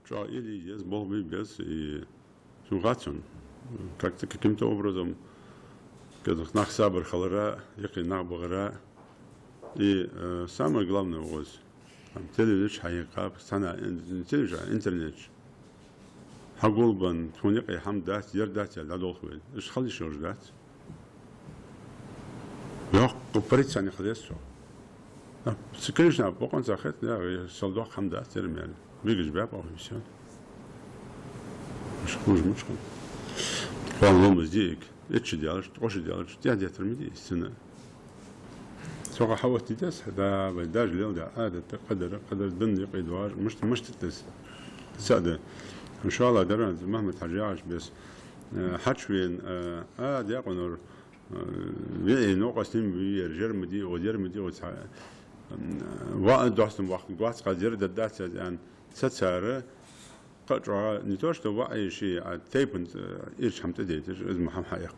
что или есть Бог без и сумгацун. Как-то каким-то образом, когда нах сабр халара, який нах багара. И самое главное вот, телевизор, хайкап, сана, телевизор, интернет. حقولبن تونيق حمدات يردات لا دولخويل إيش خلي شورجات يا قبرت سنة خليسو سكريشنا بقون زاخت لا صلوا حمدات يرميل بيجي باب أو مشان مش مشكلة والله مزيك إيش ديالش توش ديالش تيجي ترميدي السنة سوق حوت تدس هذا بلداج اليوم ده هذا قدر دنيا قيدوار مش تدس سادة إن شاء الله درنا مهما ترجعش بس حتشوين دي أقنر وين نقصين بيرجر مدي ودير مدي وتع وقت دوستم وقت قدير ددات يعني ستسارة قطرة نتوش تو وعي شيء تيبن إيش هم تديت إذا ما هم حقيقة